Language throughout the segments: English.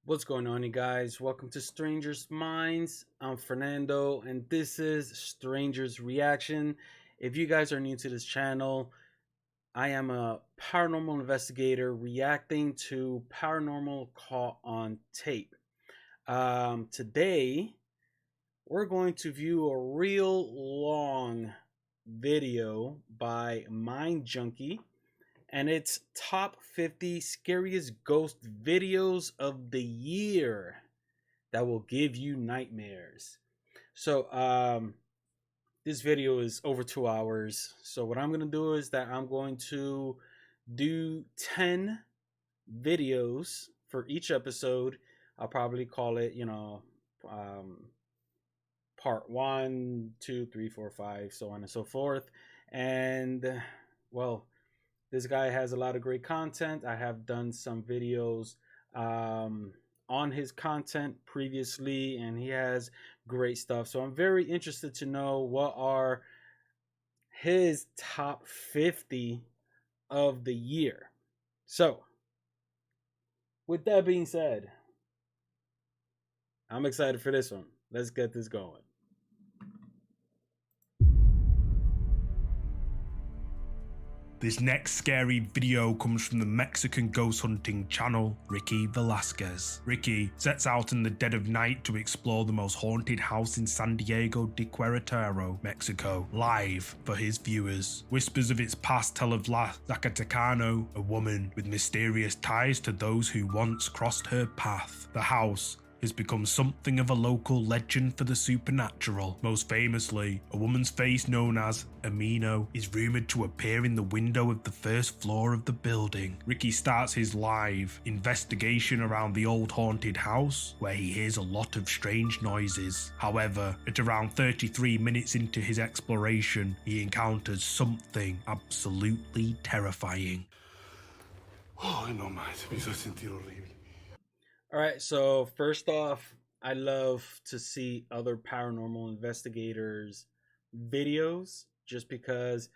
What's going on, you guys? Welcome to Strangers Minds. I'm Fernando, and this is Strangers Reaction. If you guys are new to this channel, I am a paranormal investigator reacting to paranormal caught on tape. Today, we're going to view a real long video by Mind Junkie, and it's top 50 scariest ghost videos of the year that will give you nightmares. So this video is over 2 hours. So what I'm gonna do is that I'm going to do 10 videos for each episode. I'll probably call it, um, part one, two, three, four, five, so on and so forth. And well, this guy has a lot of great content. I have done some videos um, on his content previously, and he has great stuff. So I'm very interested to know what are his top 50 of the year. So, with that being said, I'm excited for this one. Let's get this going. This next scary video comes from the Mexican ghost hunting channel, Ricky Velasquez. Ricky sets out in the dead of night to explore the most haunted house in San Diego de Querétaro, Mexico, live for his viewers. Whispers of its past tell of La Zacatecano, a woman with mysterious ties to those who once crossed her path. The house has become something of a local legend for the supernatural. Most famously, a woman's face known as Amino is rumored to appear in the window of the first floor of the building. Ricky starts his live investigation around the old haunted house, where he hears a lot of strange noises. However, at around 33 minutes into his exploration, he encounters something absolutely terrifying. Oh, no más, me hizo sentir horrible. All right, so first off, I love to see other paranormal investigators' videos just because,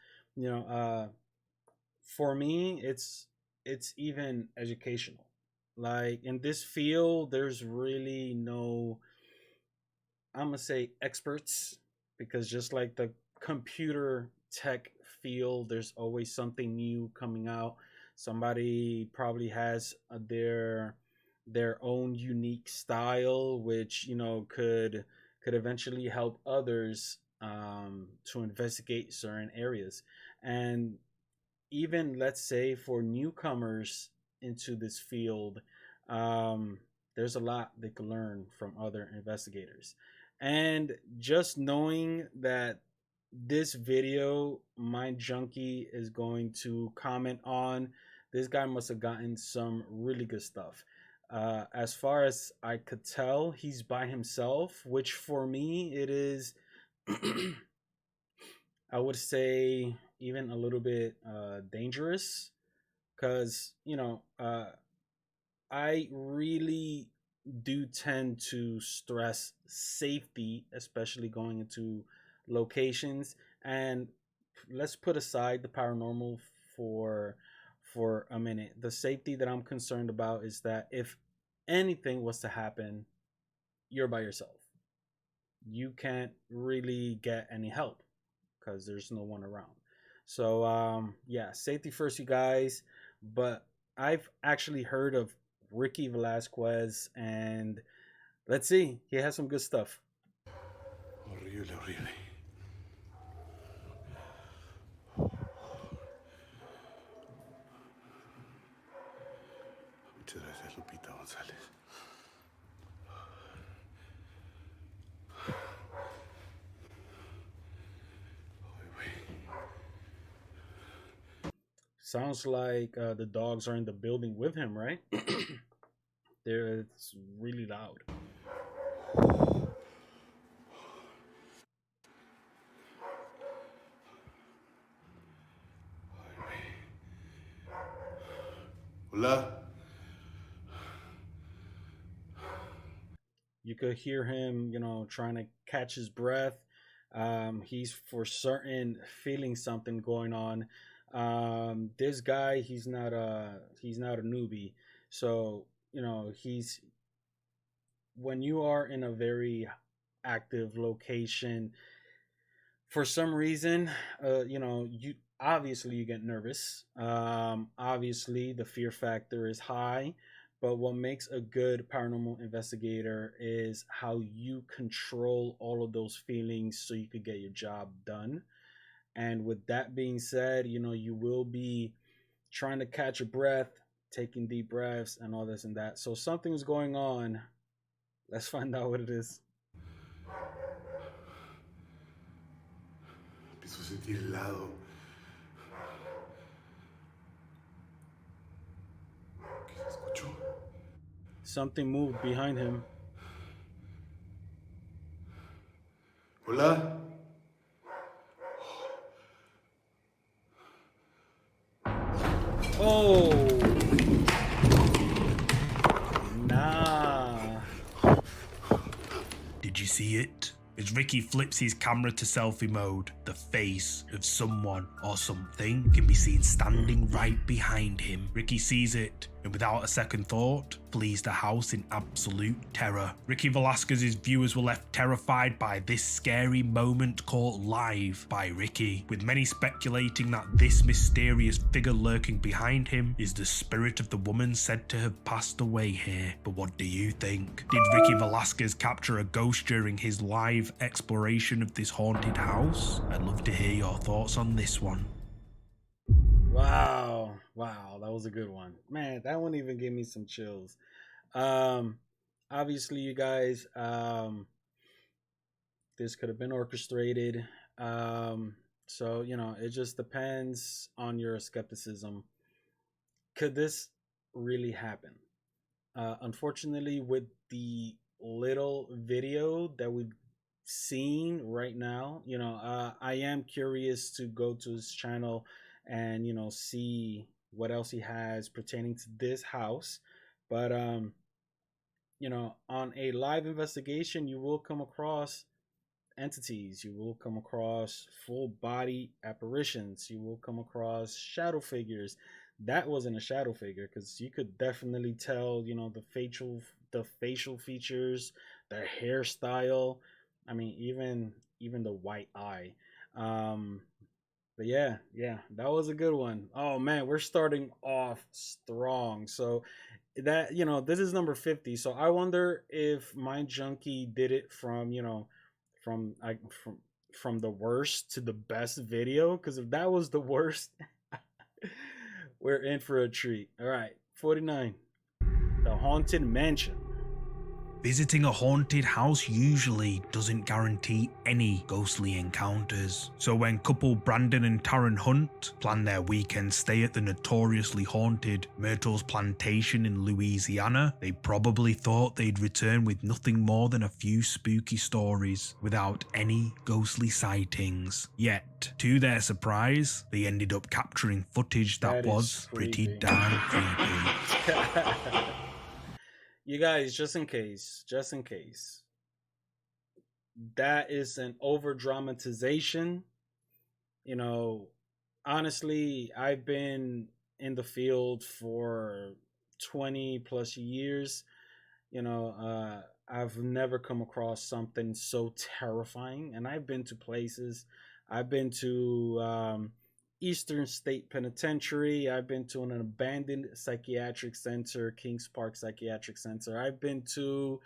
for me, it's even educational. Like in this field, there's really no, I'm gonna say experts, because just like the computer tech field, there's always something new coming out. Somebody probably has their own unique style, which could eventually help others to investigate certain areas. And even, let's say, for newcomers into this field, um, there's a lot they can learn from other investigators. And just knowing that this video Mind Junkie is going to comment on, this guy must have gotten some really good stuff. As far as I could tell, he's by himself, which for me it is I would say even a little bit dangerous, because I really do tend to stress safety, especially going into locations. And let's put aside the paranormal for for a minute. The safety that I'm concerned about is that if anything was to happen, you're by yourself. You can't really get any help because there's no one around. So yeah, safety first, you guys. But I've actually heard of Ricky Velasquez, and let's see, he has some good stuff. Horrible, horrible. Muchas gracias, Lupita González. Sounds like the dogs are in the building with him, right? There, it's really loud. Hola. You could hear him, trying to catch his breath. He's for certain feeling something going on. This guy, he's not a newbie, so he's when you are in a very active location, for some reason, you obviously you get nervous. Obviously, the fear factor is high. But what makes a good paranormal investigator is how you control all of those feelings so you could get your job done. And with that being said, you will be trying to catch your breath, taking deep breaths, and all this and that. So something's going on. Let's find out what it is. Empiezo a sentir helado. ¿Qué se escuchó? Something moved behind him. Hola. Oh, nah. Did you see it? As Ricky flips his camera to selfie mode, the face of someone or something can be seen standing right behind him. Ricky sees it and without a second thought, flees the house in absolute terror. Ricky Velasquez's viewers were left terrified by this scary moment caught live by Ricky, with many speculating that this mysterious figure lurking behind him is the spirit of the woman said to have passed away here. But what do you think? Did Ricky Velasquez capture a ghost during his live exploration of this haunted house? I'd love to hear your thoughts on this one. Wow, that was a good one. Man, that one even gave me some chills. Obviously, you guys, this could have been orchestrated. So, it just depends on your skepticism. Could this really happen? Unfortunately, with the little video that we've seen right now, I am curious to go to his channel and see what else he has pertaining to this house. But on a live investigation, you will come across entities, you will come across full body apparitions, you will come across shadow figures. That wasn't a shadow figure because you could definitely tell, the facial features, the hairstyle. I mean, even the white eye. But yeah, that was a good one. Oh man, we're starting off strong. So that this is number 50. So I wonder if Mind Junkie did it from from like from the worst to the best video. Because if that was the worst, we're in for a treat. All right, 49, the Haunted Mansion. Visiting a haunted house usually doesn't guarantee any ghostly encounters. So when couple Brandon and Taryn Hunt planned their weekend stay at the notoriously haunted Myrtle's Plantation in Louisiana, they probably thought they'd return with nothing more than a few spooky stories without any ghostly sightings. Yet, to their surprise, they ended up capturing footage that was pretty darn creepy. You guys, just in case, that is an over dramatization. Honestly, I've been in the field for 20 plus years. I've never come across something so terrifying. And I've been to places, I've been to Eastern State Penitentiary. I've been to an abandoned psychiatric center, Kings Park Psychiatric Center. I've been to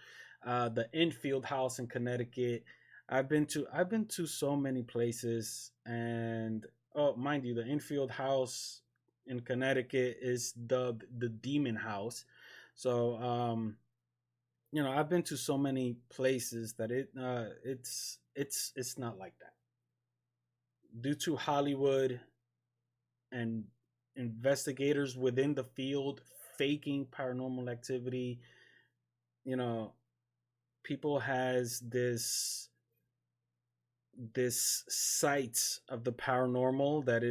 the Infield House in Connecticut. I've been to so many places, and oh, mind you, the Infield House in Connecticut is dubbed the Demon House. So I've been to so many places that it's not like that. Due to Hollywood and investigators within the field faking paranormal activity, people has this sight of the paranormal that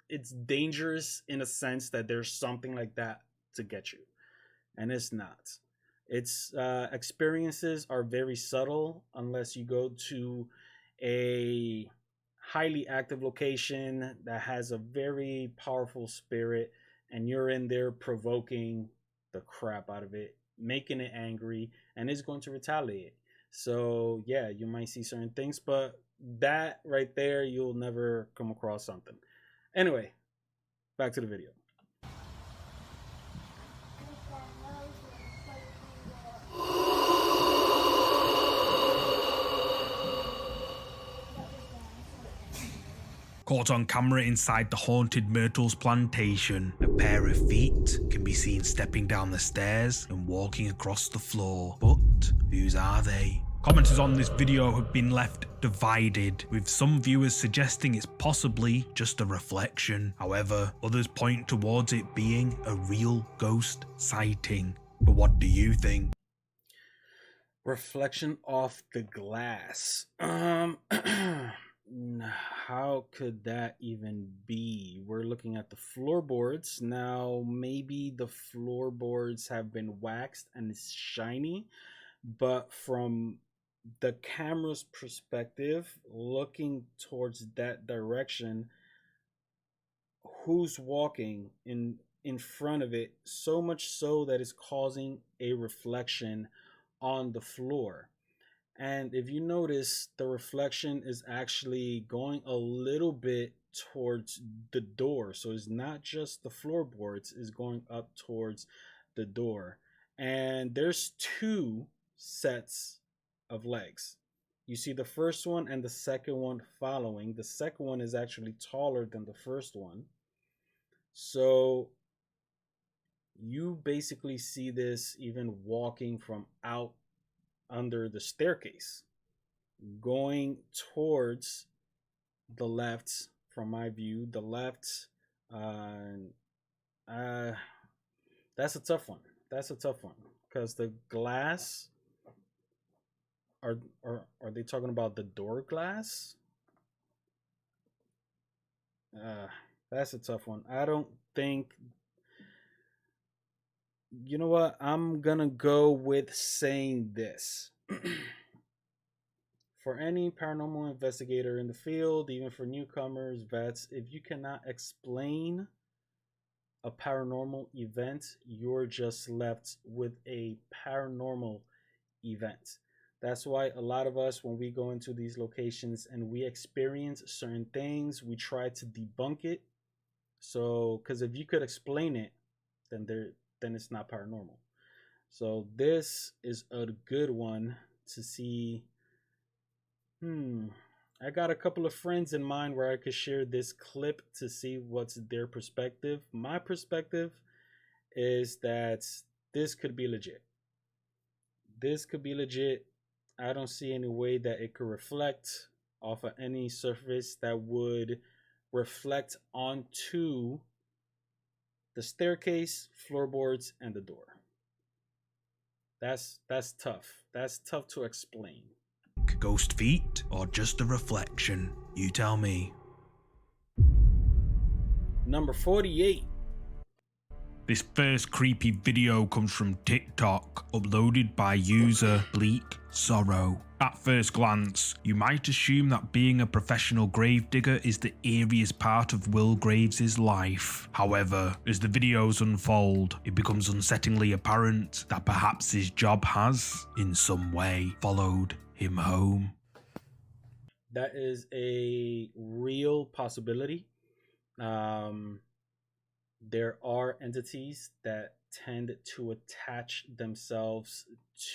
it's dangerous in a sense that there's something like that to get you, and it's not. Its experiences are very subtle unless you go to a highly active location that has a very powerful spirit and you're in there provoking the crap out of it. making it angry, and it's going to retaliate. So yeah, you might see certain things, but that right there, you'll never come across something. Anyway, back to the video. Caught on camera inside the haunted Myrtles plantation, a pair of feet can be seen stepping down the stairs and walking across the floor. But whose are they? Commenters on this video have been left divided, with some viewers suggesting it's possibly just a reflection. However, others point towards it being a real ghost sighting. But what do you think? Reflection off the glass. How could that even be? We're looking at the floorboards. Now, maybe the floorboards have been waxed and it's shiny, but from the camera's perspective, looking towards that direction, who's walking in front of it, so much so that it's causing a reflection on the floor. And if you notice, the reflection is actually going a little bit towards the door. So it's not just the floorboards, it's going up towards the door. And there's two sets of legs. You see the first one and the second one following. The second one is actually taller than the first one. So you basically see this even walking from out under the staircase, going towards the left. From my view, the left, that's a tough one. That's a tough one, because the glass, are they talking about the door glass? That's a tough one. I don't think, you know what, I'm gonna go with saying this. For any paranormal investigator in the field, even for newcomers, vets, if you cannot explain a paranormal event, you're just left with a paranormal event. That's why a lot of us, when we go into these locations and we experience certain things, we try to debunk it. So, because if you could explain it, then it's not paranormal. So this is a good one to see. I got a couple of friends in mind where I could share this clip to see what's their perspective. My perspective is that this could be legit. This could be legit. I don't see any way that it could reflect off of any surface that would reflect onto the staircase, floorboards, and the door. That's tough. That's tough to explain. Ghost feet or just a reflection? You tell me. Number 48. This first creepy video comes from TikTok, uploaded by user Bleak Sorrow. At first glance, you might assume that being a professional gravedigger is the eeriest part of Will Graves' life. However, as the videos unfold, it becomes unsettlingly apparent that perhaps his job has, in some way, followed him home. That is a real possibility. There are entities that tend to attach themselves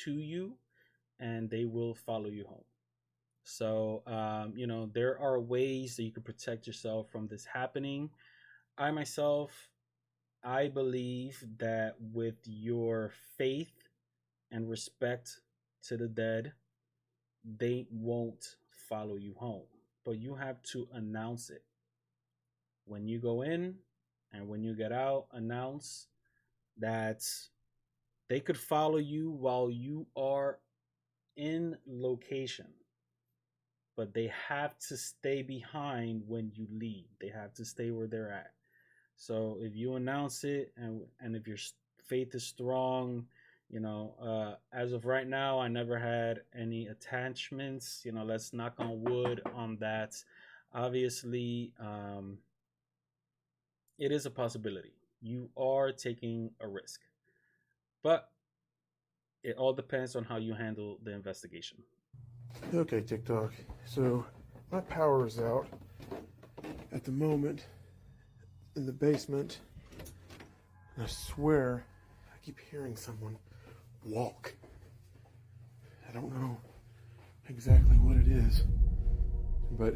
to you, and they will follow you home. So, there are ways that you can protect yourself from this happening. I believe that with your faith and respect to the dead, they won't follow you home. But you have to announce it. When you go in and when you get out, announce that they could follow you while you are in location, but they have to stay behind when you leave. They have to stay where they're at. So if you announce it, and if your faith is strong, as of right now, I never had any attachments. Let's knock on wood on that. Obviously, it is a possibility. You are taking a risk. But It all depends on how you handle the investigation. Okay, TikTok. So my power is out at the moment in the basement. And I swear I keep hearing someone walk. I don't know exactly what it is, but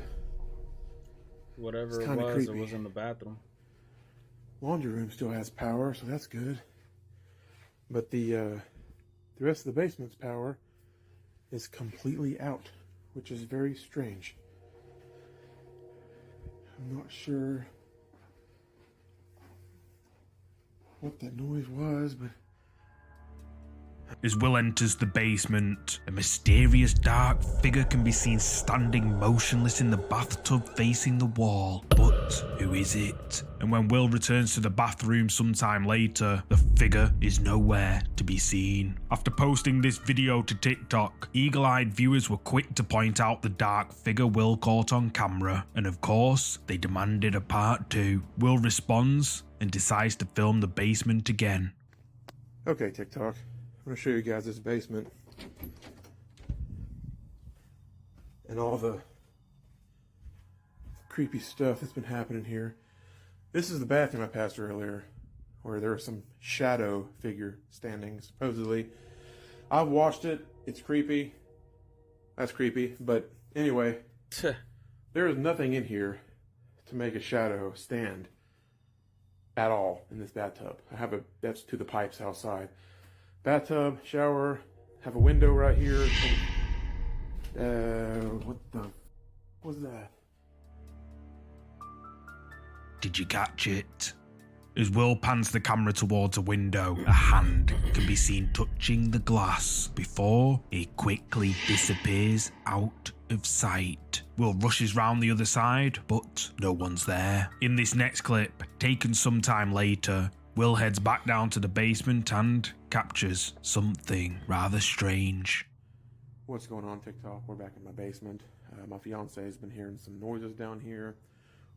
Whatever it's it kinda was, it creepy. was in the bathroom. Laundry room still has power, so that's good. But the rest of the basement's power is completely out, which is very strange. I'm not sure what that noise was, but As Will enters the basement, a mysterious dark figure can be seen standing motionless in the bathtub facing the wall. But who is it? And when Will returns to the bathroom sometime later, the figure is nowhere to be seen. After posting this video to TikTok, eagle-eyed viewers were quick to point out the dark figure Will caught on camera, and of course, they demanded a part 2. Will responds and decides to film the basement again. okay, TikTok. I'm going to show you guys this basement and all the creepy stuff that's been happening here. This is the bathroom I passed earlier, where there was some shadow figure standing, supposedly. I've watched it. It's creepy. That's creepy. But anyway, there is nothing in here to make a shadow stand at all in this bathtub. That's to the pipes outside. Bathtub, shower, have a window right here. What the was that? Did you catch it? As Will pans the camera towards a window, a hand can be seen touching the glass before it quickly disappears out of sight. Will rushes round the other side, but no one's there. In this next clip, taken some time later, Will heads back down to the basement and captures something rather strange. What's going on, TikTok? We're back in my basement. My fiance has been hearing some noises down here.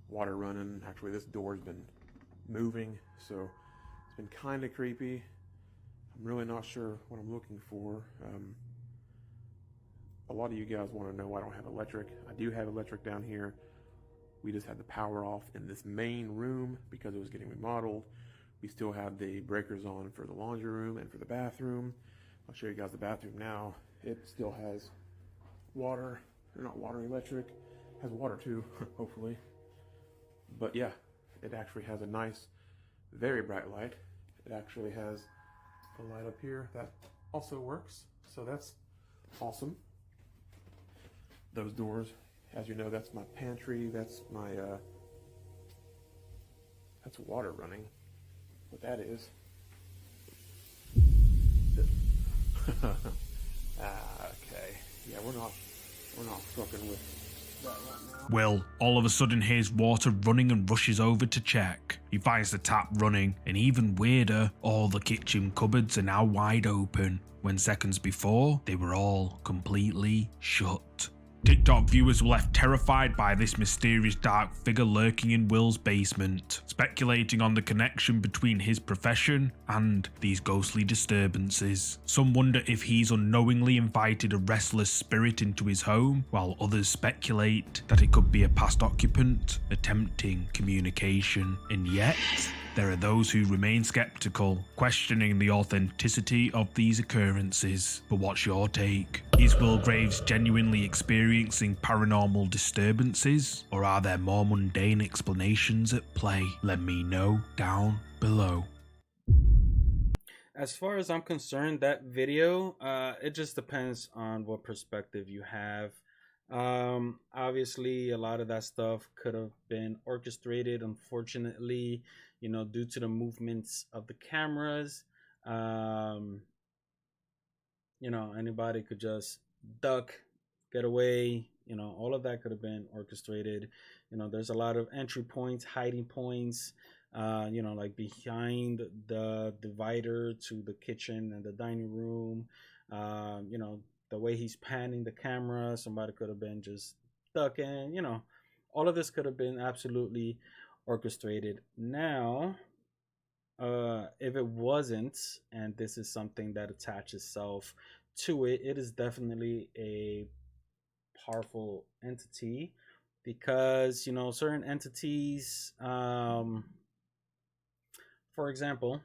Water running. Actually, this door's been moving, so it's been kind of creepy. I'm really not sure what I'm looking for. A lot of you guys want to know I don't have electric. I do have electric down here. We just had the power off in this main room because it was getting remodeled. We still have the breakers on for the laundry room and for the bathroom. I'll show you guys the bathroom now. It still has water, or not water, electric. It has water too, hopefully. But yeah, it actually has a nice, very bright light. It actually has a light up here that also works, so that's awesome. Those doors, as you know, that's my pantry. That's my that's water running. What that is. Okay. Yeah, we're not fucking with that right now. Will all of a sudden hears water running and rushes over to check. He finds the tap running, and even weirder, all the kitchen cupboards are now wide open, when seconds before they were all completely shut. TikTok viewers were left terrified by this mysterious dark figure lurking in Will's basement, speculating on the connection between his profession and these ghostly disturbances. Some wonder if he's unknowingly invited a restless spirit into his home, while others speculate that it could be a past occupant attempting communication. And yet, there are those who remain skeptical, questioning the authenticity of these occurrences. But what's your take? Is Will Graves genuinely experiencing paranormal disturbances, or are there more mundane explanations at play? Let me know down below. As far as I'm concerned, that video, it just depends on what perspective you have. Obviously, a lot of that stuff could have been orchestrated, unfortunately, due to the movements of the cameras. Anybody could just duck, get away. All of that could have been orchestrated. There's a lot of entry points, hiding points, like behind the divider to the kitchen and the dining room. The way he's panning the camera, somebody could have been just ducking. All of this could have been absolutely orchestrated. Now, If it wasn't, and this is something that attaches itself to it, it is definitely a powerful entity, because certain entities, for example,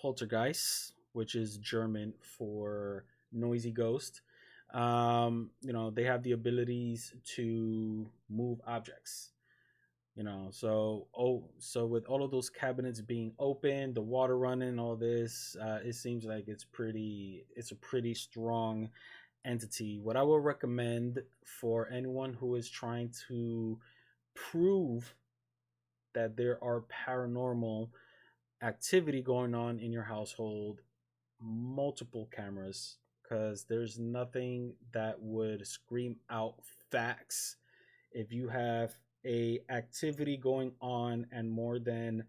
poltergeist, which is German for noisy ghost. They have the abilities to move objects. So with all of those cabinets being open, the water running, all this, it seems like it's a pretty strong entity. What I would recommend for anyone who is trying to prove that there are paranormal activity going on in your household, multiple cameras, because there's nothing that would scream out facts if you have a activity going on and more than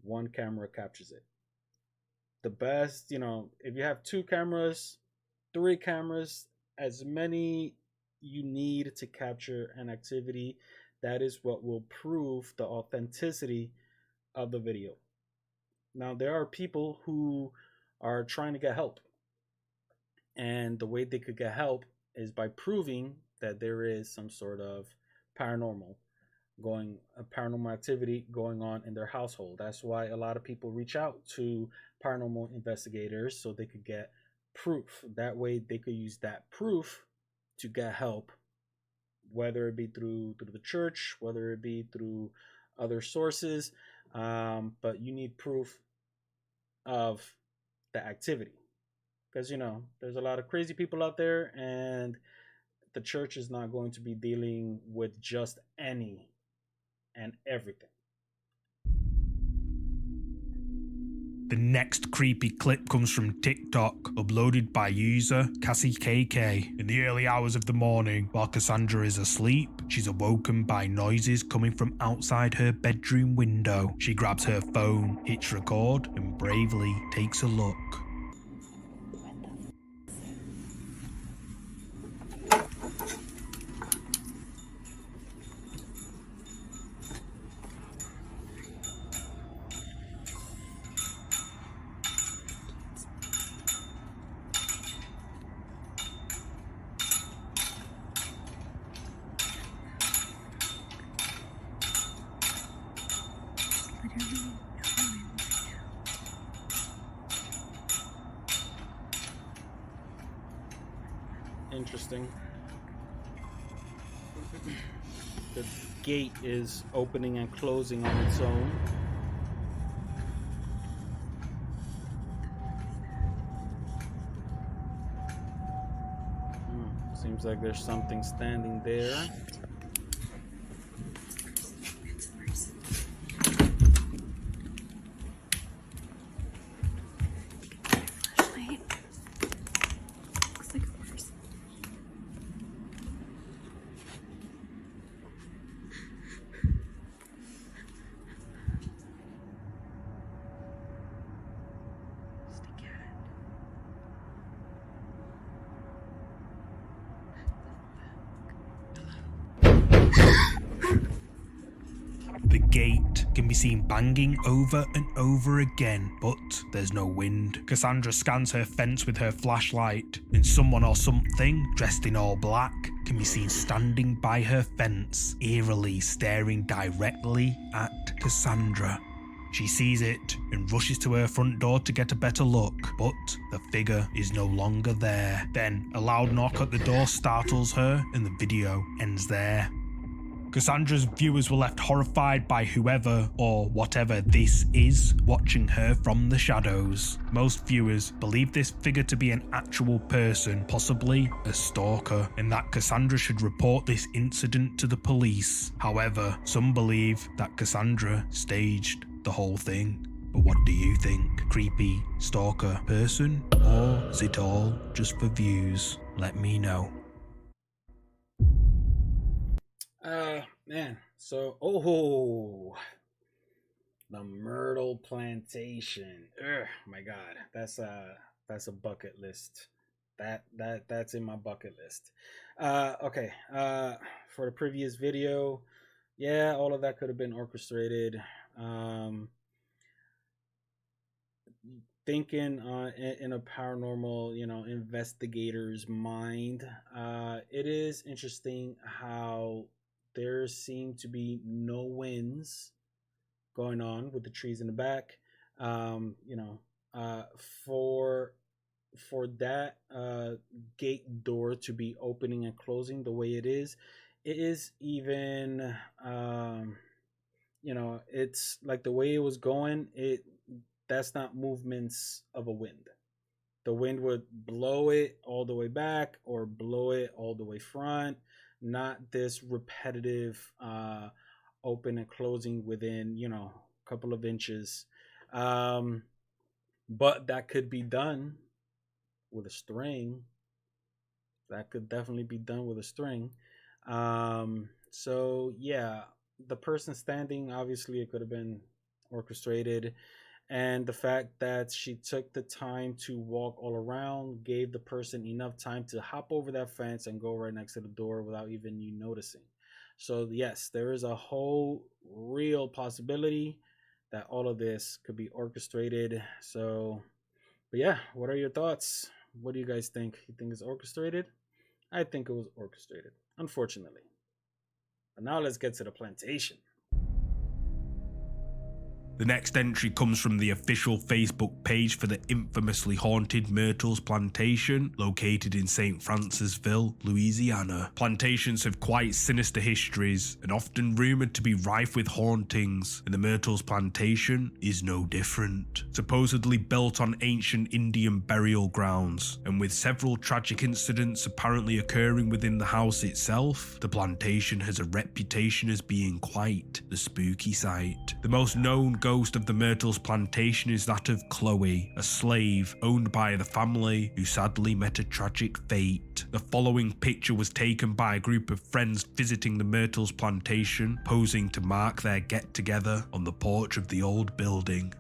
one camera captures it. The best, if you have two cameras, three cameras, as many you need to capture an activity, that is what will prove the authenticity of the video. Now, there are people who are trying to get help, and the way they could get help is by proving that there is some sort of paranormal paranormal activity going on in their household. That's why a lot of people reach out to paranormal investigators, so they could get proof. That way they could use that proof to get help, whether it be through the church, whether it be through other sources. But you need proof of the activity, because there's a lot of crazy people out there, and the church is not going to be dealing with just any and everything. The next creepy clip comes from TikTok, uploaded by user CassieKK. In the early hours of the morning, while Cassandra is asleep, she's awoken by noises coming from outside her bedroom window. She grabs her phone, hits record, and bravely takes a look. Interesting. The gate is opening and closing on its own. Seems like there's something standing there. The gate can be seen banging over and over again, but there's no wind. Cassandra scans her fence with her flashlight, and someone or something dressed in all black can be seen standing by her fence, eerily staring directly at Cassandra. She sees it and rushes to her front door to get a better look, but the figure is no longer there. Then a loud knock at the door startles her, and the video ends there. Cassandra's viewers were left horrified by whoever or whatever this is watching her from the shadows. Most viewers believe this figure to be an actual person, possibly a stalker, and that Cassandra should report this incident to the police. However, some believe that Cassandra staged the whole thing. But what do you think? Creepy stalker person? Or is it all just for views? Let me know. Man, so the Myrtle Plantation. My God, that's a bucket list. That's in my bucket list. Okay. For the previous video, yeah, all of that could have been orchestrated. thinking in a paranormal, investigator's mind, it is interesting how there seem to be no winds going on with the trees in the back. Um, you know, uh, for for that gate door to be opening and closing the way it is even it's like the way it was going. That's not movements of a wind. The wind would blow it all the way back or blow it all the way front, not this repetitive open and closing within a couple of inches. um, but that could be done with a string. That could definitely be done with a string. So yeah, the person standing, obviously it could have been orchestrated, and the fact that she took the time to walk all around gave the person enough time to hop over that fence and go right next to the door without even you noticing. So yes, there is a whole real possibility that all of this could be orchestrated. So, but yeah, what are your thoughts? What do you guys think? You think it's orchestrated? I think it was orchestrated, unfortunately. But now let's get to the plantation. The next entry comes from the official Facebook page for the infamously haunted Myrtles Plantation, located in St. Francisville, Louisiana. Plantations have quite sinister histories and often rumoured to be rife with hauntings, and the Myrtles Plantation is no different. Supposedly built on ancient Indian burial grounds, and with several tragic incidents apparently occurring within the house itself, the plantation has a reputation as being quite the spooky site. The most known ghost of the Myrtles Plantation is that of Chloe, a slave owned by the family who sadly met a tragic fate. The following picture was taken by a group of friends visiting the Myrtles Plantation, posing to mark their get-together on the porch of the old building.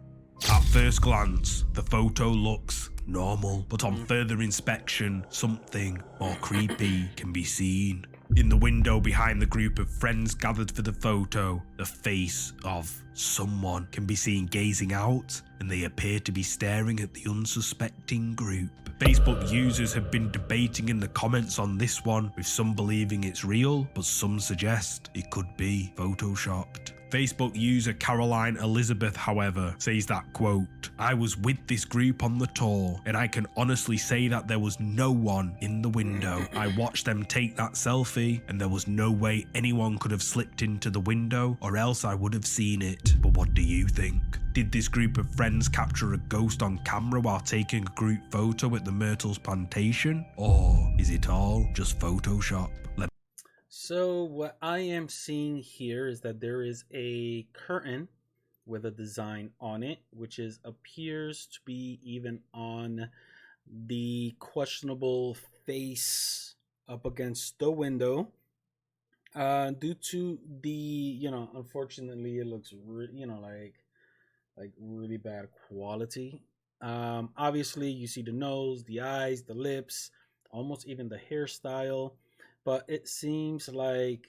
At first glance, the photo looks normal, but on further inspection, something more creepy can be seen. In the window behind the group of friends gathered for the photo, the face of someone can be seen gazing out, and they appear to be staring at the unsuspecting group. Facebook users have been debating in the comments on this one, with some believing it's real, but some suggest it could be photoshopped. Facebook user Caroline Elizabeth, however, says that, quote, "I was with this group on the tour, and I can honestly say that there was no one in the window. I watched them take that selfie, and there was no way anyone could have slipped into the window, or else I would have seen it. But what do you think? Did this group of friends capture a ghost on camera while taking a group photo at the Myrtles Plantation? Or is it all just Photoshop?" So what I am seeing here is that there is a curtain with a design on it, which appears to be even on the questionable face up against the window. Due to the, unfortunately, it looks like really bad quality. Obviously, you see the nose, the eyes, the lips, almost even the hairstyle. But it seems like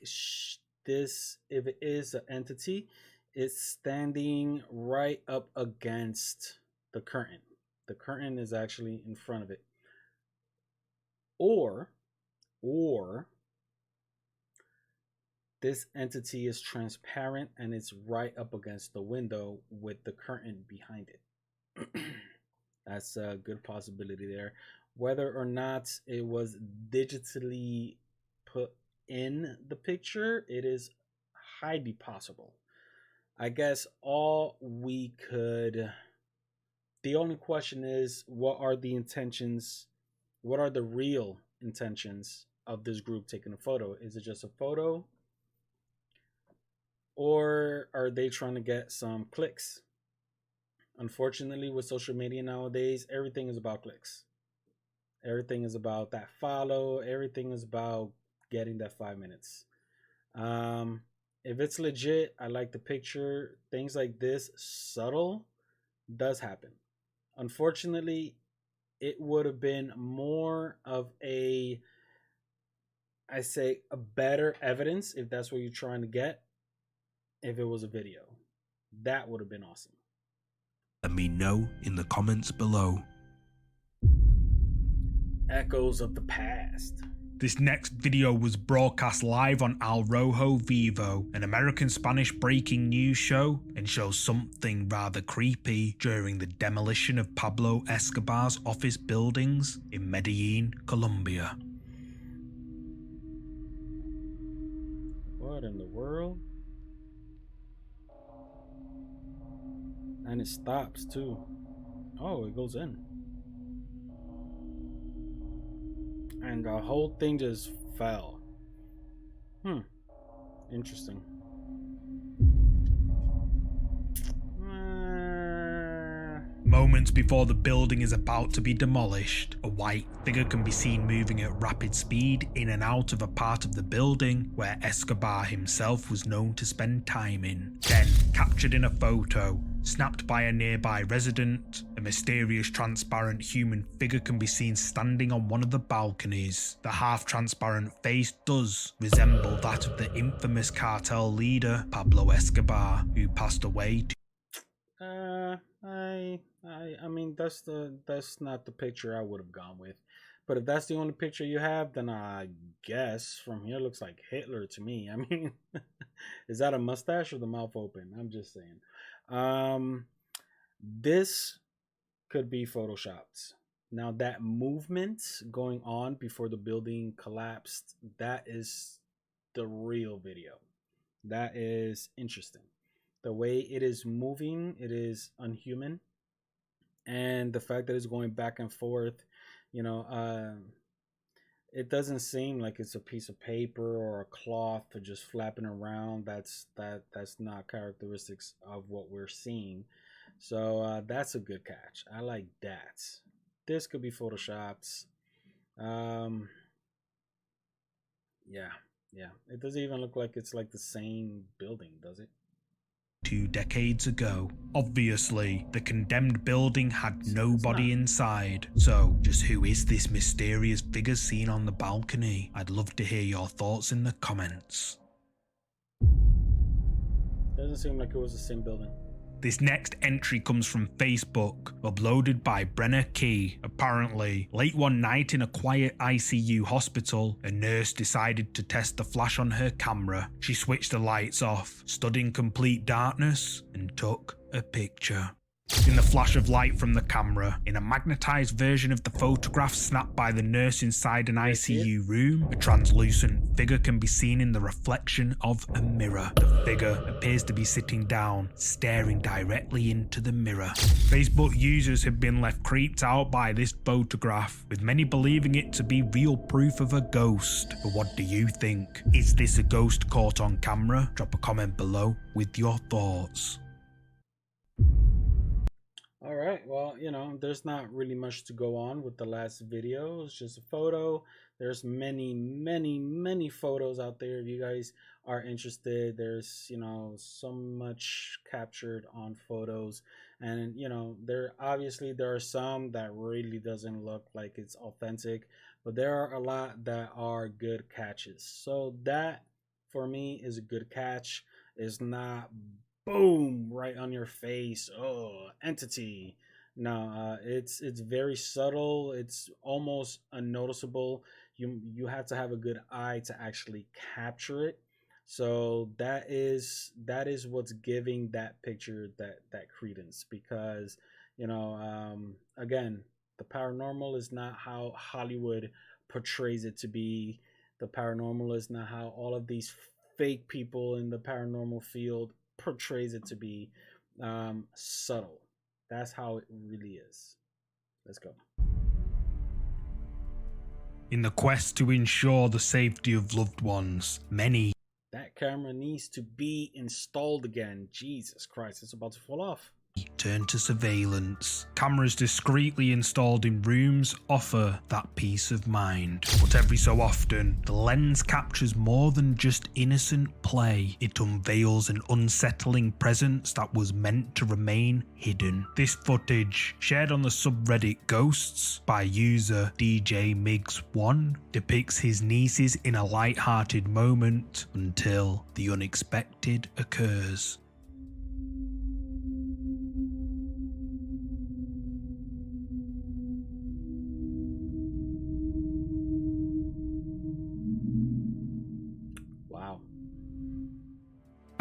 this, if it is an entity, it's standing right up against the curtain. The curtain is actually in front of it. Or this entity is transparent and it's right up against the window with the curtain behind it. That's a good possibility there. Whether or not it was digitally put in the picture, it is highly possible. I guess the only question is, what are the intentions? What are the real intentions of this group taking a photo? Is it just a photo? Or are they trying to get some clicks? Unfortunately, with social media nowadays, everything is about clicks. Everything is about that follow. Everything is about getting that 5 minutes. If it's legit, I like the picture. Things like this, subtle, does happen. Unfortunately, it would have been more of a better evidence, if that's what you're trying to get, if it was a video. That would have been awesome. The me know in the comments below. Echoes of the past. This next video was broadcast live on Al Rojo Vivo, an American Spanish breaking news show, and shows something rather creepy during the demolition of Pablo Escobar's office buildings in Medellin, Colombia. What in the world? And it stops too. Oh, it goes in. And the whole thing just fell. Interesting. Moments before the building is about to be demolished, a white figure can be seen moving at rapid speed in and out of a part of the building where Escobar himself was known to spend time in. Then, captured in a photo, snapped by a nearby resident, a mysterious transparent human figure can be seen standing on one of the balconies. The half-transparent face does resemble that of the infamous cartel leader Pablo Escobar, who passed away I mean that's not the picture I would have gone with. But if that's the only picture you have, then I guess from here looks like Hitler to me. I mean, is that a mustache or the mouth open? I'm just saying. This could be photoshopped. Now that movement going on before the building collapsed, that is the real video. That is interesting. The way it is moving, it is unhuman. And the fact that it's going back and forth, you know, it doesn't seem like it's a piece of paper or a cloth or just flapping around. That's not characteristics of what we're seeing. So that's a good catch. I like that. This could be photoshopped. Yeah. It doesn't even look like it's like the same building, does it? 2 decades ago. Obviously, the condemned building had nobody inside. So, just who is this mysterious figure seen on the balcony? I'd love to hear your thoughts in the comments. Doesn't seem like it was the same building. This next entry comes from Facebook, uploaded by Brenner Key. Apparently, late one night in a quiet ICU hospital, a nurse decided to test the flash on her camera. She switched the lights off, stood in complete darkness, and took a picture. In the flash of light from the camera, in a magnetized version of the photograph snapped by the nurse inside an ICU room, a translucent figure can be seen in the reflection of a mirror. The figure appears to be sitting down, staring directly into the mirror. Facebook users have been left creeped out by this photograph, with many believing it to be real proof of a ghost. But what do you think? Is this a ghost caught on camera? Drop a comment below with your thoughts. All right, well, you know, there's not really much to go on with the last video. It's just a photo. There's many photos out there if you guys are interested. There's, you know, so much captured on photos, and you know, there are some that really doesn't look like it's authentic, but there are a lot that are good catches. So that for me is a good catch. It's not boom right on your face, oh, entity. No, it's very subtle. It's almost unnoticeable. You have to have a good eye to actually capture it. So that is what's giving that picture that credence, because you know, again, the paranormal is not how Hollywood portrays it to be. The paranormal is not how all of these fake people in the paranormal field portrays it to be. Subtle. That's how it really is. Let's go. In the quest to ensure the safety of loved ones, many That camera needs to be installed again. Jesus Christ, it's about to fall off. turn to surveillance. Cameras discreetly installed in rooms offer that peace of mind. But every so often, the lens captures more than just innocent play. It unveils an unsettling presence that was meant to remain hidden. This footage, shared on the subreddit Ghosts by user DJ Migs1, depicts his nieces in a light-hearted moment until the unexpected occurs.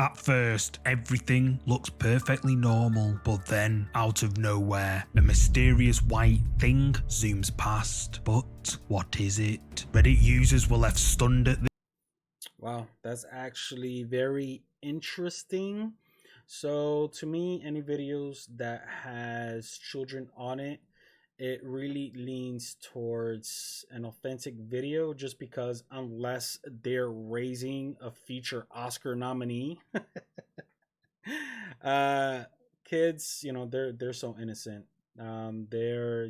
At first, everything looks perfectly normal, but then, out of nowhere, a mysterious white thing zooms past. But what is it? Reddit users were left stunned at this. Wow, that's actually very interesting. So to me, any videos that has children on it, it really leans towards an authentic video, just because unless they're raising a future Oscar nominee, kids, they're so innocent. They're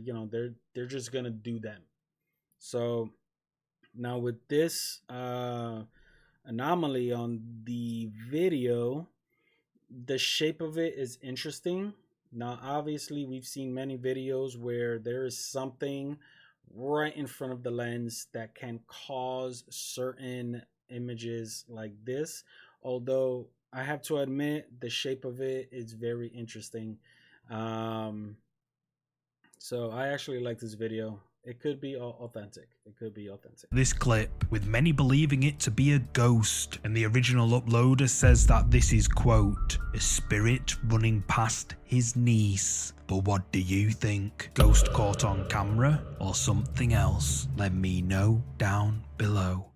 just gonna do them. So now with this anomaly on the video, the shape of it is interesting. Now, obviously, we've seen many videos where there is something right in front of the lens that can cause certain images like this. Although I have to admit, the shape of it is very interesting. So I actually like this video. It could be authentic. It could be authentic. This clip, with many believing it to be a ghost, and the original uploader says that this is, quote, a spirit running past his niece. But what do you think? Ghost caught on camera or something else? Let me know down below.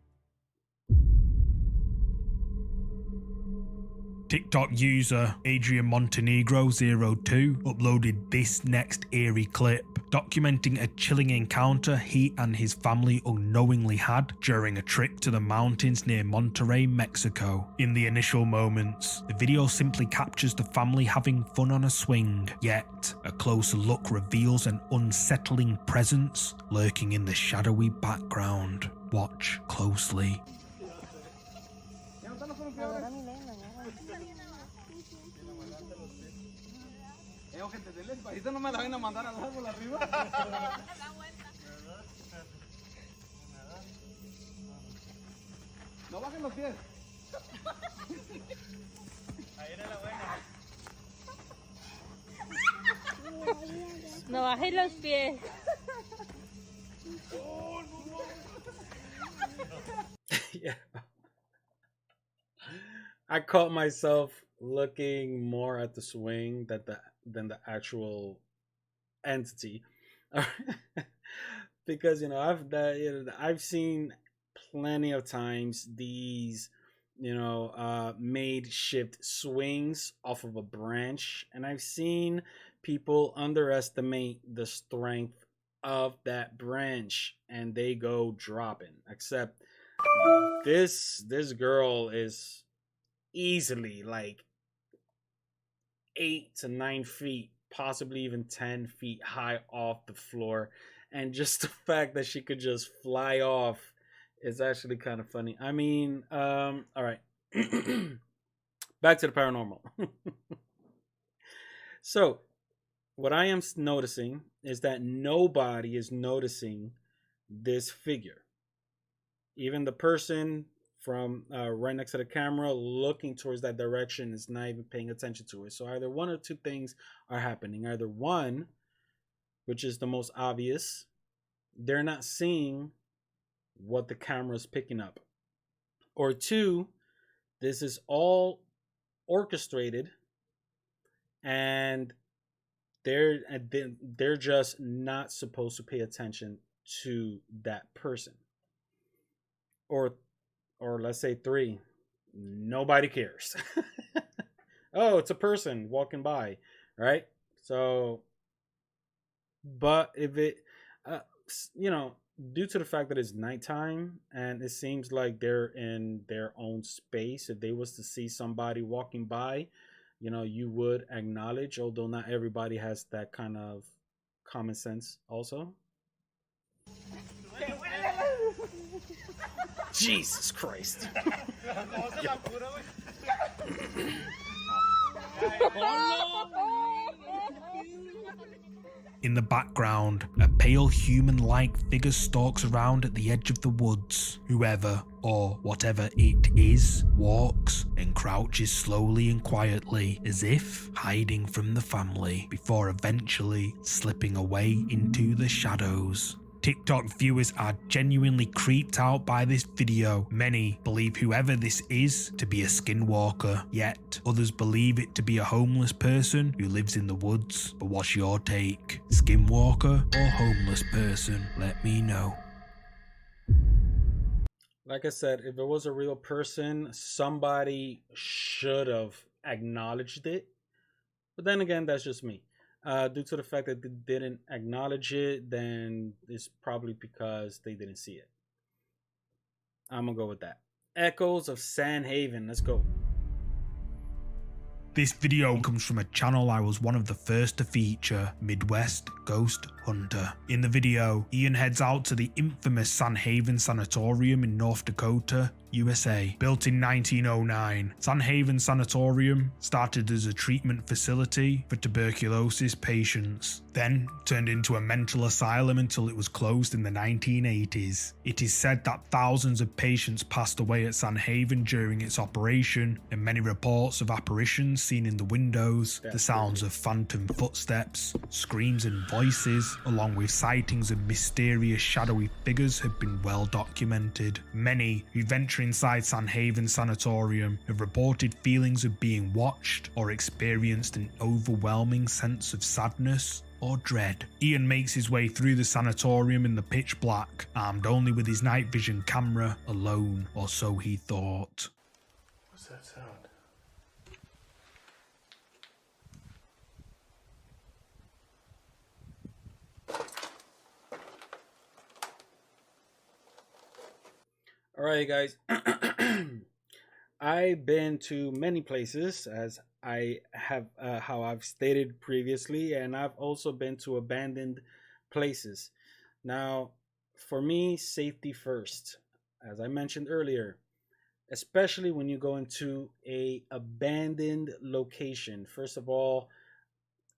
TikTok user Adrian Montenegro02 uploaded this next eerie clip, documenting a chilling encounter he and his family unknowingly had during a trip to the mountains near Monterrey, Mexico. In the initial moments, the video simply captures the family having fun on a swing, yet a closer look reveals an unsettling presence lurking in the shadowy background. Watch closely. Ahorita no me la van a mandar al árbol arriba. No bajen los pies. Ahí era la buena. No bajen los pies. Yeah. I caught myself looking more at the swing than the actual entity. Because I've seen plenty of times these makeshift swings off of a branch, and I've seen people underestimate the strength of that branch and they go dropping. Except this girl is easily like 8 to 9 feet, possibly even 10 feet high off the floor, and just the fact that she could just fly off is actually kind of funny. I mean, all right. Back to the paranormal. So what I am noticing is that nobody is noticing this figure. Even the person from right next to the camera looking towards that direction is not even paying attention to it. So either one or two things are happening. Either one, which is the most obvious, they're not seeing what the camera is picking up. Or two, this is all orchestrated and they're just not supposed to pay attention to that person. Or let's say 3, nobody cares. Oh, it's a person walking by, right? So, but if it, due to the fact that it's nighttime and it seems like they're in their own space, if they was to see somebody walking by, you would acknowledge, although not everybody has that kind of common sense also. Jesus Christ. In the background, a pale human-like figure stalks around at the edge of the woods. Whoever, or whatever it is, walks and crouches slowly and quietly, as if hiding from the family, before eventually slipping away into the shadows. TikTok viewers are genuinely creeped out by this video. Many believe whoever this is to be a skinwalker, yet others believe it to be a homeless person who lives in the woods. But what's your take? Skinwalker or homeless person? Let me know. Like I said, if it was a real person, somebody should have acknowledged it. But then again, that's just me. Due to the fact that they didn't acknowledge it, then it's probably because they didn't see it. I'm gonna go with that. Echoes of Sandhaven. Let's go. This video comes from a channel I was one of the first to feature, Midwest Ghost Hunter. In the video, Ian heads out to the infamous Sandhaven Sanatorium in North Dakota, USA. Built in 1909, Sandhaven Sanatorium started as a treatment facility for tuberculosis patients, then turned into a mental asylum until it was closed in the 1980s. It is said that thousands of patients passed away at Sandhaven during its operation, and many reports of apparitions seen in the windows, the sounds of phantom footsteps, screams and voices, along with sightings of mysterious shadowy figures have been well documented. Many who venture inside Sandhaven Sanatorium have reported feelings of being watched or experienced an overwhelming sense of sadness or dread. Ian makes his way through the sanatorium in the pitch black, armed only with his night vision camera, alone, or so he thought. What's that sound? All right, guys. I've been to many places, as I have how I've stated previously, and I've also been to abandoned places. Now, for me, safety first, as I mentioned earlier, especially when you go into a abandoned location. First of all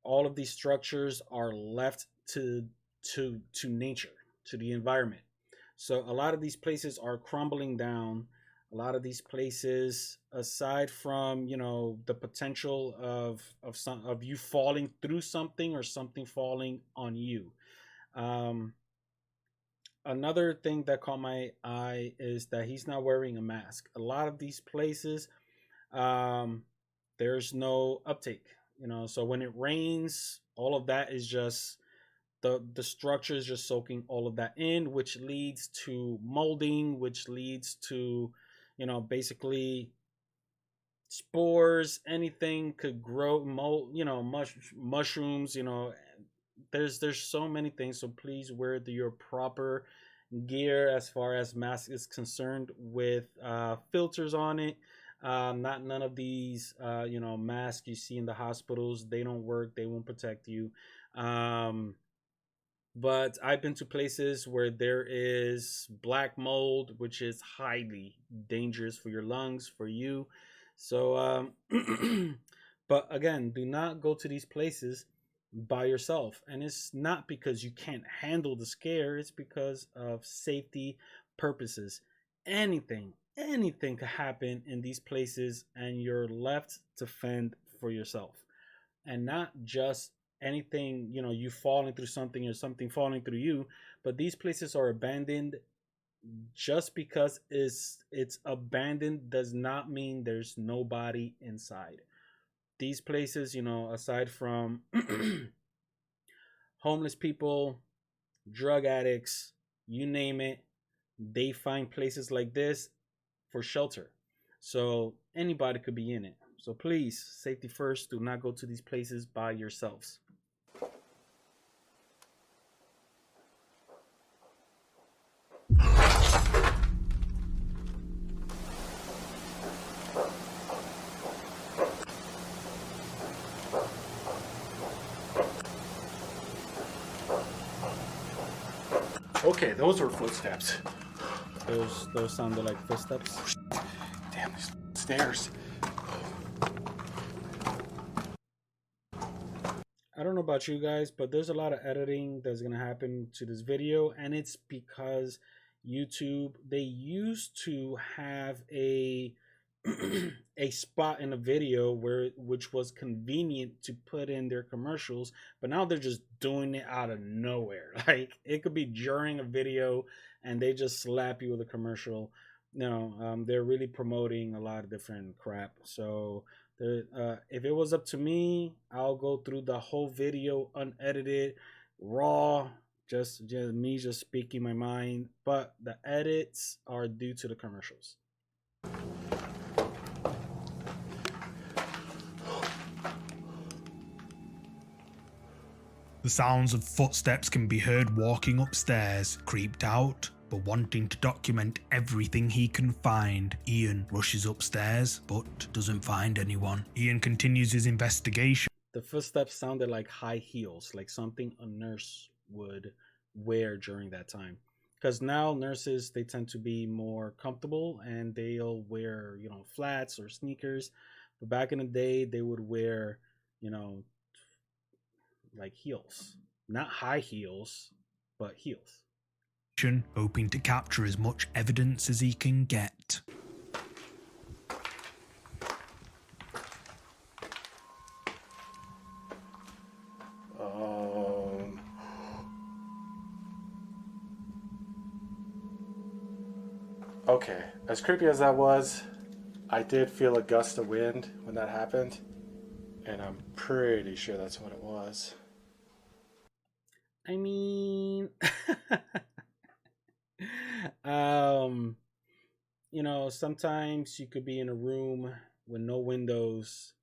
of these structures are left to nature, to the environment. So a lot of these places are crumbling down. A lot of these places, aside from, you know, the potential of you falling through something or something falling on you. Another thing that caught my eye is that he's not wearing a mask. A lot of these places, there's no uptake, you know, so when it rains, all of that is just the structure is just soaking all of that in, which leads to molding, which leads to, you know, basically spores. Anything could grow, mold, you know, mushrooms, you know. There's so many things. So please wear your proper gear as far as mask is concerned, with filters on it. Not none of these you know, masks you see in the hospitals. They don't work. They won't protect you. But I've been to places where there is black mold, which is highly dangerous for your lungs, for you. So, but again, do not go to these places by yourself. And it's not because you can't handle the scare. It's because of safety purposes. Anything could happen in these places, and you're left to fend for yourself. And not just anything, you know, you falling through something or something falling through you, but these places are abandoned. Just because it's abandoned does not mean there's nobody inside. These places, you know, aside from homeless people, drug addicts, you name it, they find places like this for shelter. So anybody could be in it. So please, safety first. Do not go to these places by yourselves. Okay, those were footsteps. Those sounded like footsteps. Damn, these stairs. I don't know about you guys, but there's a lot of editing that's going to happen to this video, and it's because YouTube, they used to have a a spot in a video which was convenient to put in their commercials, but now they're just doing it out of nowhere. Like it could be during a video and they just slap you with a commercial. No, they're really promoting a lot of different crap. So if it was up to me, I'll go through the whole video unedited, raw, just me just speaking my mind. But the edits are due to the commercials. The sounds of footsteps can be heard walking upstairs. Creeped out, but wanting to document everything he can find, Ian rushes upstairs, but doesn't find anyone. Ian continues his investigation. The footsteps sounded like high heels, like something a nurse would wear during that time. Because now nurses, they tend to be more comfortable and they'll wear, flats or sneakers. But back in the day, they would wear, like heels. Not high heels, but heels. Hoping to capture as much evidence as he can get. Okay, as creepy as that was, I did feel a gust of wind when that happened, and I'm pretty sure that's what it was. I mean, sometimes you could be in a room with no windows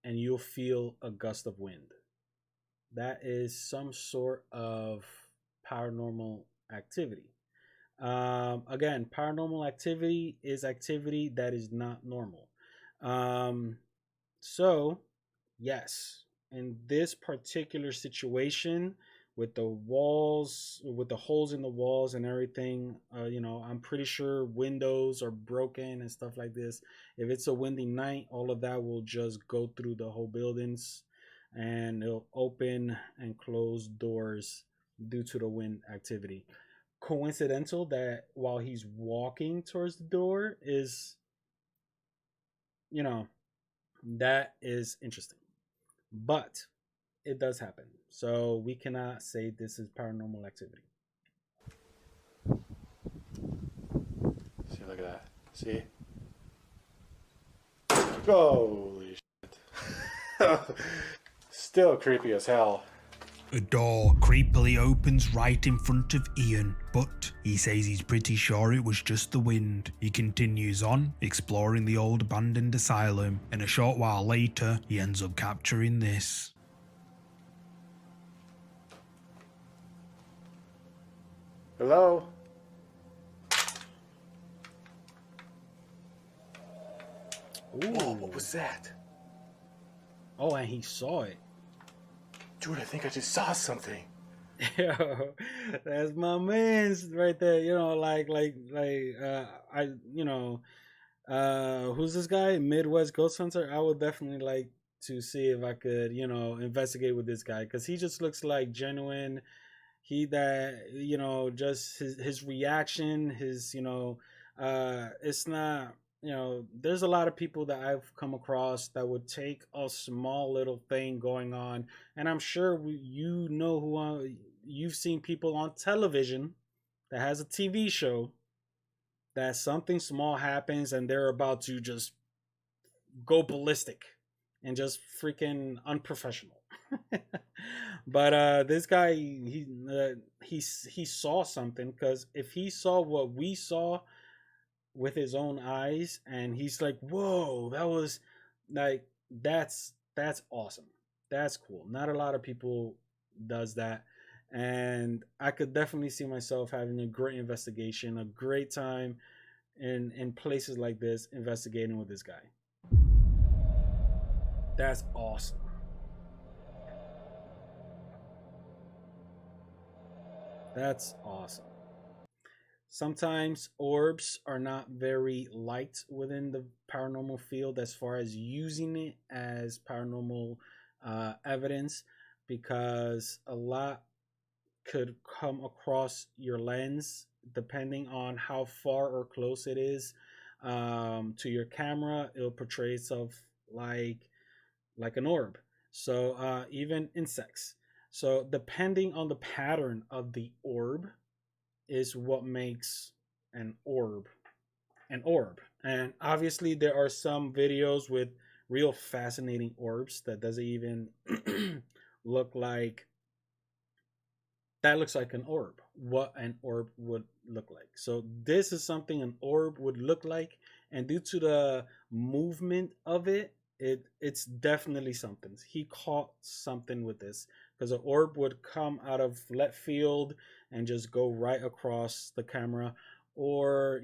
and you'll feel a gust of wind. That is some sort of paranormal activity. Again, paranormal activity is activity that is not normal. So, yes, in this particular situation, with the walls, with the holes in the walls and everything, I'm pretty sure windows are broken and stuff like this. If it's a windy night, all of that will just go through the whole buildings and it'll open and close doors due to the wind activity. Coincidental that while he's walking towards the door is, that is interesting. But it does happen. So we cannot say this is paranormal activity. See, look at that. See? Holy shit. Still creepy as hell. A door creepily opens right in front of Ian, but he says he's pretty sure it was just the wind. He continues on, exploring the old abandoned asylum, and a short while later, he ends up capturing this. Hello? Ooh. Whoa, what was that? Oh, and he saw it. Dude, I think I just saw something. Yo, that's my man's right there. Who's this guy? Midwest Ghost Hunter. I would definitely like to see if I could, investigate with this guy because he just looks like genuine. Just his reaction, it's not, there's a lot of people that I've come across that would take a small little thing going on, and I'm sure you've seen people on television that has a TV show that something small happens and they're about to just go ballistic and just freaking unprofessional. But this guy, he saw something, because if he saw what we saw with his own eyes and he's like, whoa, that was like, that's awesome, that's cool. Not a lot of people does that, and I could definitely see myself having a great investigation, a great time in places like this, investigating with this guy. That's awesome. That's awesome. Sometimes orbs are not very liked within the paranormal field as far as using it as paranormal evidence, because a lot could come across your lens depending on how far or close it is. to your camera, it'll portray itself like an orb. So even insects. So depending on the pattern of the orb is what makes an orb an orb. And obviously there are some videos with real fascinating orbs that doesn't even look like that looks like an orb, what an orb would look like. So this is something an orb would look like, and due to the movement of it's definitely something. He caught something with this, because an orb would come out of left field and just go right across the camera, or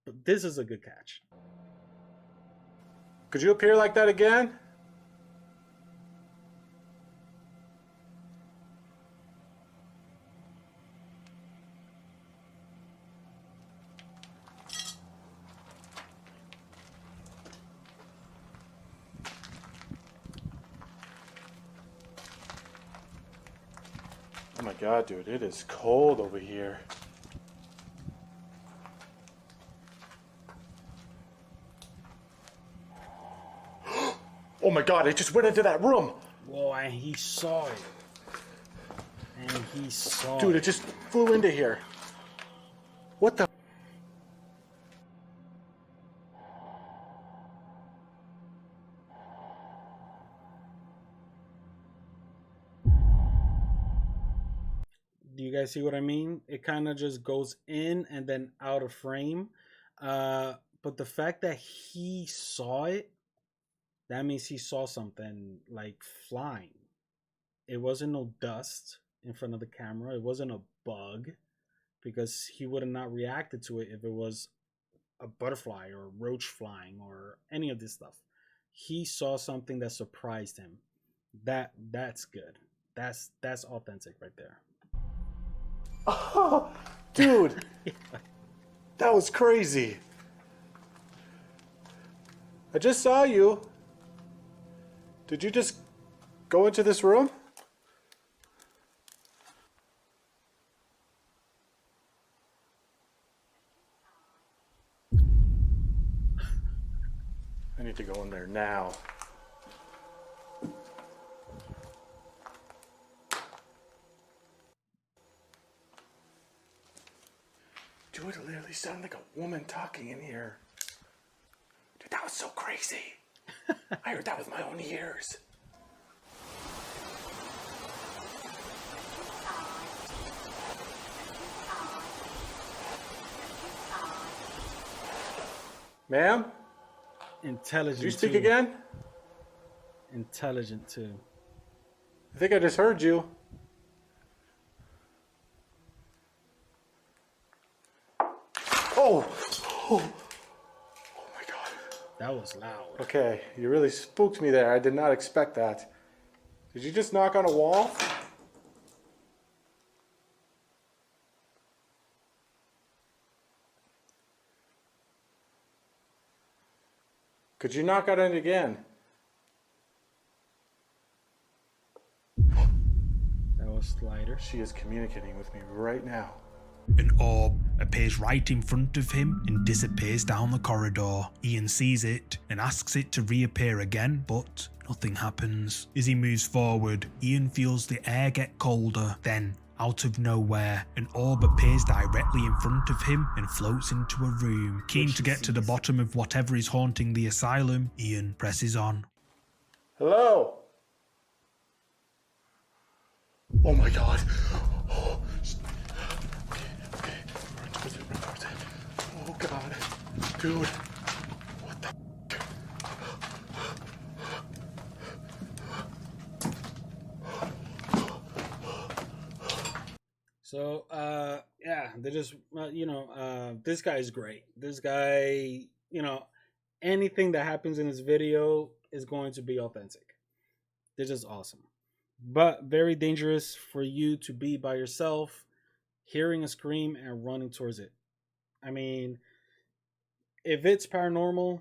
but this is a good catch. Could you appear like that again? Oh my god, dude, it is cold over here. Oh my god, it just went into that room! Whoa, and he saw it. Dude, it just flew into here. What the? Do you guys see what I mean? It kind of just goes in and then out of frame. But the fact that he saw it, that means he saw something like flying. It wasn't no dust in front of the camera. It wasn't a bug, because he would have not reacted to it if it was a butterfly or a roach flying or any of this stuff. He saw something that surprised him. That's good. That's authentic right there. Oh, dude, that was crazy. I just saw you. Did you just go into this room? I need to go in there now. Dude, it literally sounded like a woman talking in here. Dude, that was so crazy. I heard that with my own ears. Ma'am? Intelligent. Did you speak too. again? Intelligent too. I think I just heard you. Oh! Oh my god. That was loud. Okay, you really spooked me there. I did not expect that. Did you just knock on a wall? Could you knock on it again? That was slider. She is communicating with me right now. An orb appears right in front of him and disappears down the corridor. Ian sees it and asks it to reappear again, but nothing happens. As he moves forward, Ian feels the air get colder. Then, out of nowhere, an orb appears directly in front of him and floats into a room. Keen to get to the bottom of whatever is haunting the asylum, Ian presses on. Hello? Oh my god. Oh, okay. Run towards it. Oh god. Dude. What the So, yeah, they just, this guy is great. This guy, anything that happens in this video is going to be authentic. They're just awesome. But very dangerous for you to be by yourself, hearing a scream and running towards it. I mean, if it's paranormal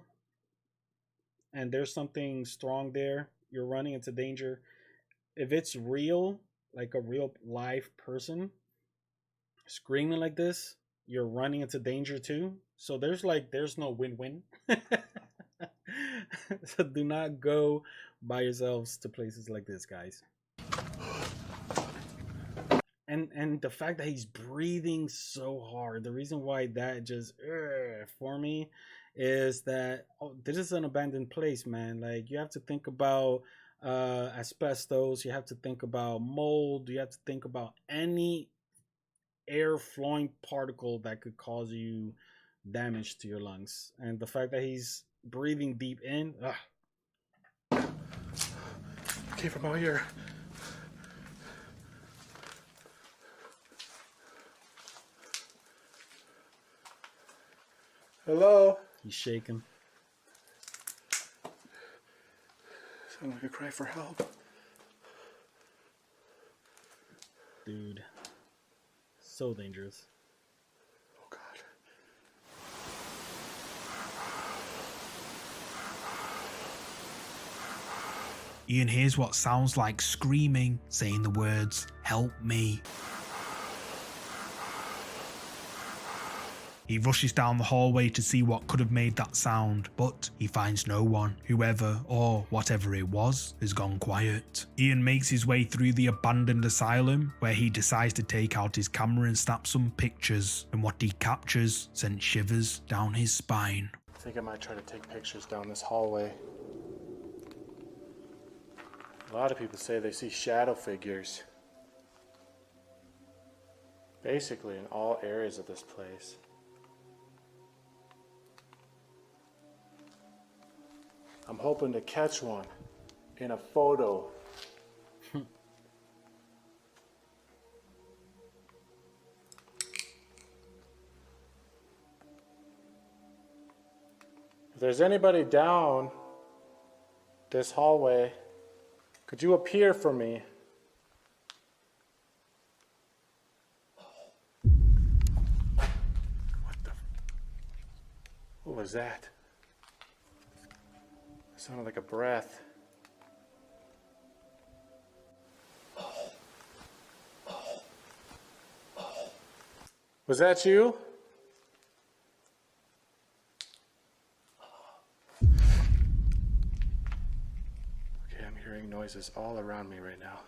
and there's something strong there, you're running into danger. If it's real, like a real live person screaming like this, you're running into danger too. So there's no win-win. So do not go by yourselves to places like this, guys. And the fact that he's breathing so hard, the reason why that just for me is that this is an abandoned place, man. Like, you have to think about asbestos, you have to think about mold, you have to think about any air flowing particle that could cause you damage to your lungs. And the fact that he's breathing deep in, Came from out here. Hello? he's shaking. Sound like a cry for help. Dude, so dangerous. Oh God. Ian hears what sounds like screaming, saying the words, "Help me." He rushes down the hallway to see what could have made that sound, but he finds no one. Whoever or whatever it was has gone quiet. Ian makes his way through the abandoned asylum, where he decides to take out his camera and snap some pictures, and what he captures sent shivers down his spine. I think I might try to take pictures down this hallway. A lot of people say they see shadow figures. Basically in all areas of this place. I'm hoping to catch one in a photo. If there's anybody down this hallway, could you appear for me? What was that? It sounded like a breath. Was that you? Okay, I'm hearing noises all around me right now.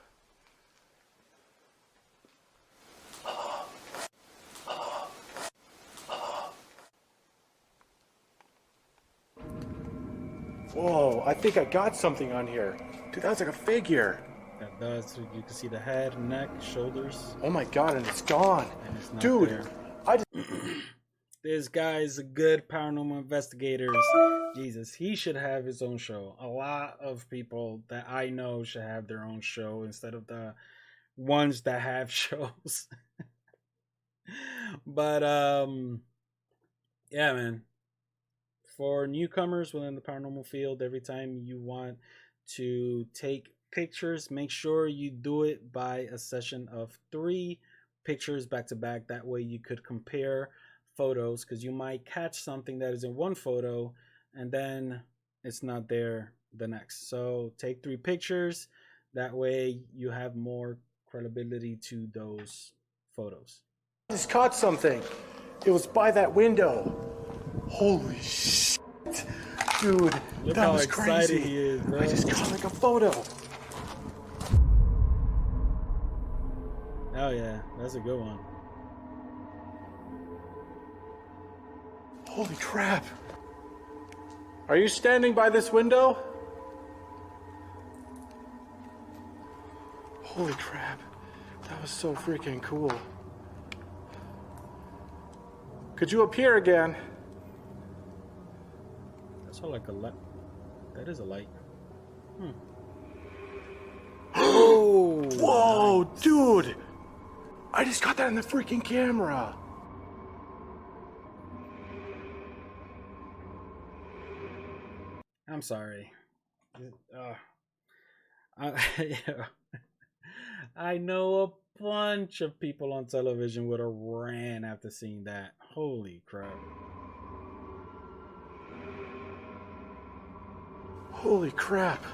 Whoa, I think I got something on here. Dude, that was like a figure. That does. You can see the head, neck, shoulders. Oh my God, and it's gone. And it's not Dude, there. I just... This guy is a good paranormal investigator. Jesus, he should have his own show. A lot of people that I know should have their own show instead of the ones that have shows. But yeah, man. For newcomers within the paranormal field, every time you want to take pictures, make sure you do it by a session of 3 pictures back to back. That way you could compare photos, because you might catch something that is in one photo and then it's not there the next. So take 3 pictures. That way you have more credibility to those photos. I just caught something. It was by that window. Holy shit. Dude, Look that how was excited crazy. he is, bro. I just caught like a photo. Oh yeah, that's a good one. Holy crap. Are you standing by this window? Holy crap. That was so freaking cool. Could you appear again? That's all like a light. That is a light. Oh! Whoa, dude! I just got that in the freaking camera. I'm sorry. I know a bunch of people on television would have ran after seeing that. Holy crap. Holy crap.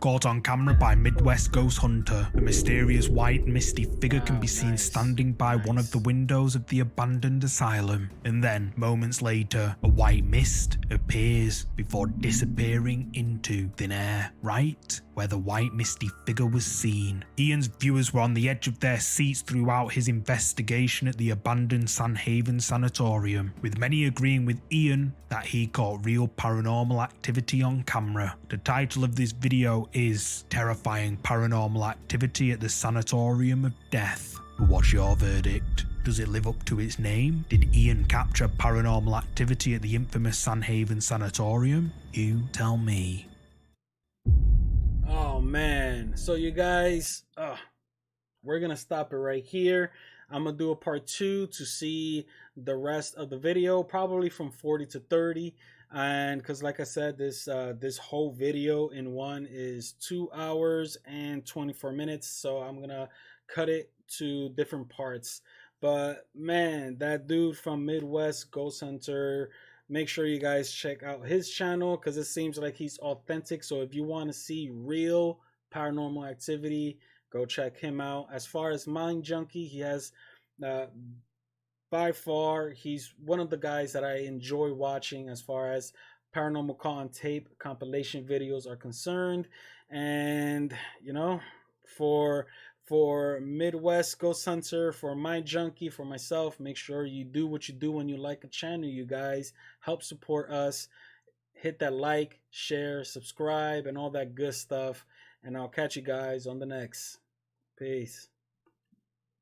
Caught on camera by Midwest ghost hunter, a mysterious white misty figure can be seen standing by one of the windows of the abandoned asylum, and then moments later a white mist appears before disappearing into thin air, right where the white misty figure was seen. Ian's viewers were on the edge of their seats throughout his investigation at the abandoned San Haven sanatorium, with many agreeing with Ian that he caught real paranormal activity on camera. The title of this video is Terrifying Paranormal Activity at the Sanatorium of Death. But what's your verdict? Does it live up to its name? Did Ian capture paranormal activity at the infamous San Haven sanatorium? You tell me. Oh man, so you guys, we're gonna stop it right here. I'm gonna do a part 2 to see the rest of the video, probably from 40 to 30, and because like I said, this whole video in one is 2 hours and 24 minutes, so I'm gonna cut it to different parts. But man, that dude from Midwest Ghost Hunter, make sure you guys check out his channel because it seems like he's authentic. So if you want to see real paranormal activity, go check him out. As far as Mind Junkie, he has by far, he's one of the guys that I enjoy watching as far as paranormal caught on tape compilation videos are concerned. And you know, for Midwest Ghost Hunter, for Mind Junkie, for myself, make sure you do what you do when you like a channel, you guys. Help support us. Hit that like, share, subscribe, and all that good stuff. And I'll catch you guys on the next. Peace.